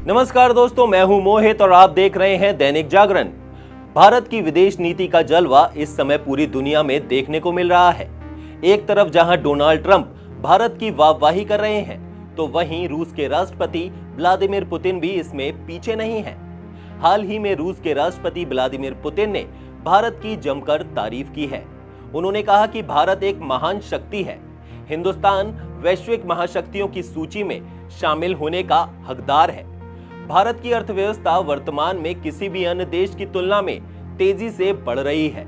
नमस्कार दोस्तों, मैं हूं मोहित और आप देख रहे हैं दैनिक जागरण। भारत की विदेश नीति का जलवा इस समय पूरी दुनिया में देखने को मिल रहा है। एक तरफ जहां डोनाल्ड ट्रंप भारत की वाहवाही कर रहे हैं, तो वहीं रूस के राष्ट्रपति व्लादिमीर पुतिन भी इसमें पीछे नहीं हैं। हाल ही में रूस के राष्ट्रपति व्लादिमीर पुतिन ने भारत की जमकर तारीफ की है। उन्होंने कहा कि भारत एक महान शक्ति है। हिंदुस्तान वैश्विक महाशक्तियों की सूची में शामिल होने का हकदार है। भारत की अर्थव्यवस्था वर्तमान में किसी भी अन्य देश की तुलना में तेजी से बढ़ रही है।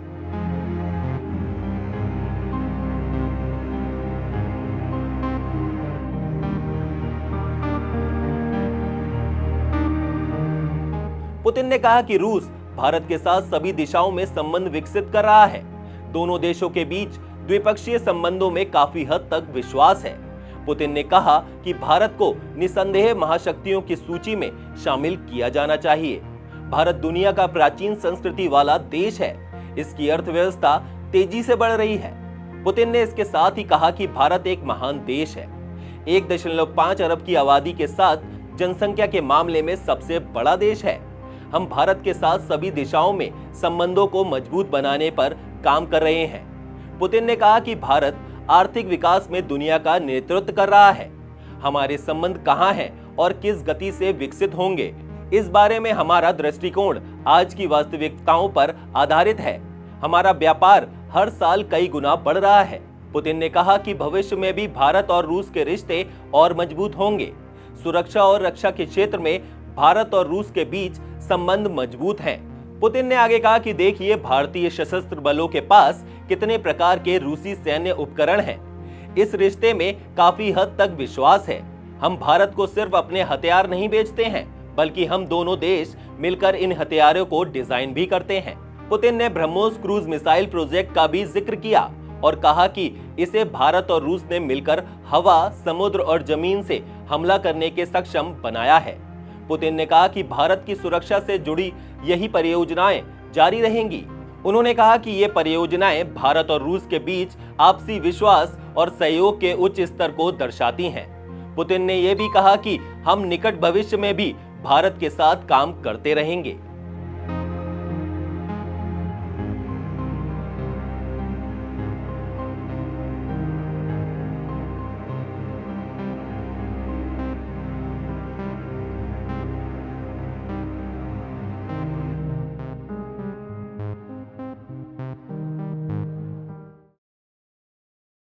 पुतिन ने कहा कि रूस भारत के साथ सभी दिशाओं में संबंध विकसित कर रहा है। दोनों देशों के बीच द्विपक्षीय संबंधों में काफी हद तक विश्वास है। पुतिन ने कहा कि भारत को निसंदेह महाशक्तियों की सूची में शामिल किया जाना चाहिए। भारत दुनिया का प्राचीन संस्कृति वाला देश है। इसकी अर्थव्यवस्था तेजी से बढ़ रही है। पुतिन ने इसके साथ ही कहा कि भारत एक महान देश है। 1.5 अरब की आबादी के साथ जनसंख्या के मामले में सबसे बड़ा देश है। हम भारत के साथ सभी दिशाओं में संबंधों को मजबूत बनाने पर काम कर रहे हैं। पुतिन ने कहा कि भारत आर्थिक विकास में दुनिया का नेतृत्व कर रहा है। हमारे संबंध कहां हैं और किस गति से विकसित होंगे, इस बारे में हमारा दृष्टिकोण आज की वास्तविकताओं पर आधारित है। हमारा व्यापार हर साल कई गुना बढ़ रहा है। पुतिन ने कहा कि भविष्य में भी भारत और रूस के रिश्ते और मजबूत होंगे। सुरक्षा और रक्षा के क्षेत्र में भारत और रूस के बीच संबंध मजबूत हैं। पुतिन ने आगे कहा कि देखिए, भारतीय सशस्त्र बलों के पास कितने प्रकार के रूसी सैन्य उपकरण हैं। इस रिश्ते में काफी हद तक विश्वास है। हम भारत को सिर्फ अपने हथियार नहीं बेचते हैं, बल्कि हम दोनों देश मिलकर इन हथियारों को डिजाइन भी करते हैं। पुतिन ने ब्रह्मोस क्रूज मिसाइल प्रोजेक्ट का भी जिक्र किया और कहा कि इसे भारत और रूस ने मिलकर हवा, समुद्र और जमीन से हमला करने के सक्षम बनाया है। पुतिन ने कहा कि भारत की सुरक्षा से जुड़ी यही परियोजनाएं जारी रहेंगी। उन्होंने कहा कि ये परियोजनाएं भारत और रूस के बीच आपसी विश्वास और सहयोग के उच्च स्तर को दर्शाती हैं। पुतिन ने यह भी कहा कि हम निकट भविष्य में भी भारत के साथ काम करते रहेंगे।